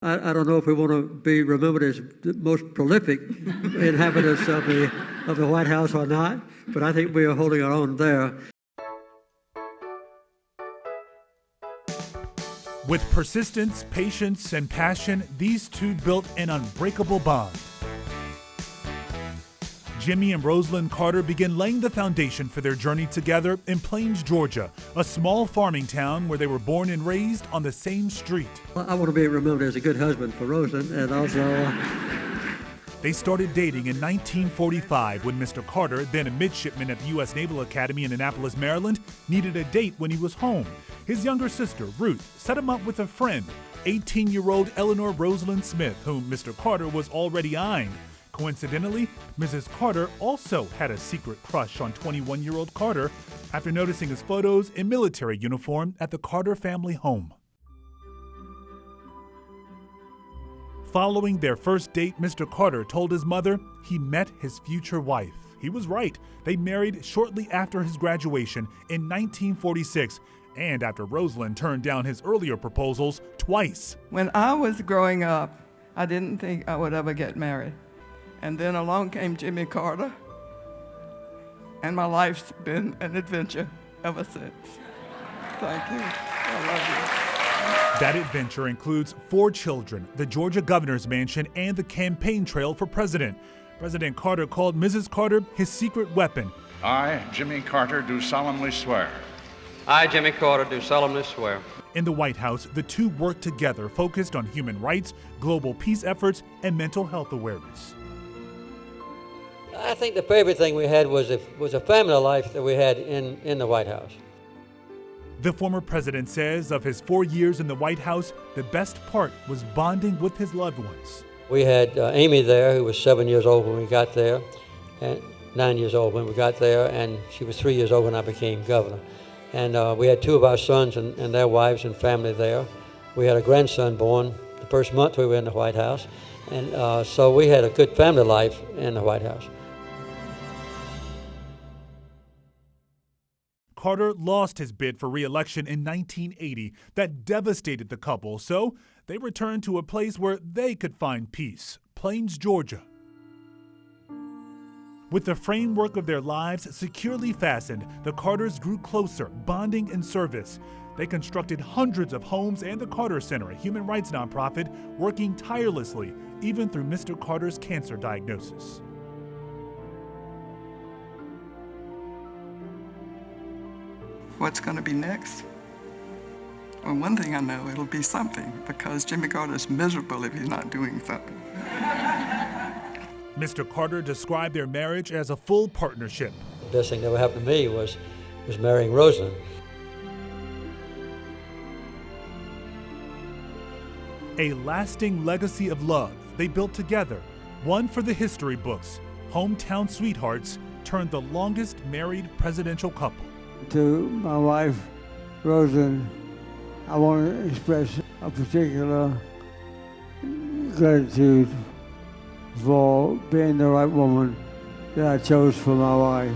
I don't know if we want to be remembered as the most prolific inhabitants of the White House or not, but I think we are holding our own there. With persistence, patience, and passion, these two built an unbreakable bond. Jimmy and Rosalind Carter began laying the foundation for their journey together in Plains, Georgia, a small farming town where they were born and raised on the same street. I want to be remembered as a good husband for Rosalind, and also... They started dating in 1945 when Mr. Carter, then a midshipman at the U.S. Naval Academy in Annapolis, Maryland, needed a date when he was home. His younger sister, Ruth, set him up with a friend, 18-year-old Eleanor Rosalind Smith, whom Mr. Carter was already eyeing. Coincidentally, Mrs. Carter also had a secret crush on 21-year-old Carter after noticing his photos in military uniform at the Carter family home. Following their first date, Mr. Carter told his mother he met his future wife. He was right. They married shortly after his graduation in 1946 and after Rosalind turned down his earlier proposals twice. When I was growing up, I didn't think I would ever get married. And then along came Jimmy Carter, and my life's been an adventure ever since. Thank you. I love you. That adventure includes 4 children, the Georgia governor's mansion, and the campaign trail for president. President Carter called Mrs. Carter his secret weapon. I, Jimmy Carter, do solemnly swear. I, Jimmy Carter, do solemnly swear. In the White House, the two worked together, focused on human rights, global peace efforts, and mental health awareness. I think the favorite thing we had was a family life that we had in the White House. The former president says of his 4 years in the White House, the best part was bonding with his loved ones. We had Amy there, who was 7 years old when we got there, and 9 years old when we got there, and she was 3 years old when I became governor. And we had 2 of our sons and their wives and family there. We had a grandson born the first month we were in the White House, and so we had a good family life in the White House. Carter lost his bid for re-election in 1980. That devastated the couple, so they returned to a place where they could find peace, Plains, Georgia. With the framework of their lives securely fastened, the Carters grew closer, bonding in service. They constructed hundreds of homes and the Carter Center, a human rights nonprofit, working tirelessly, even through Mr. Carter's cancer diagnosis. What's going to be next? Well, one thing I know, it'll be something, because Jimmy Carter's miserable if he's not doing something. Mr. Carter described their marriage as a full partnership. The best thing that ever happened to me was marrying Rosalind. A lasting legacy of love they built together, one for the history books. Hometown sweethearts turned the longest married presidential couple. To my wife, Rosalind, I want to express a particular gratitude for being the right woman that I chose for my wife.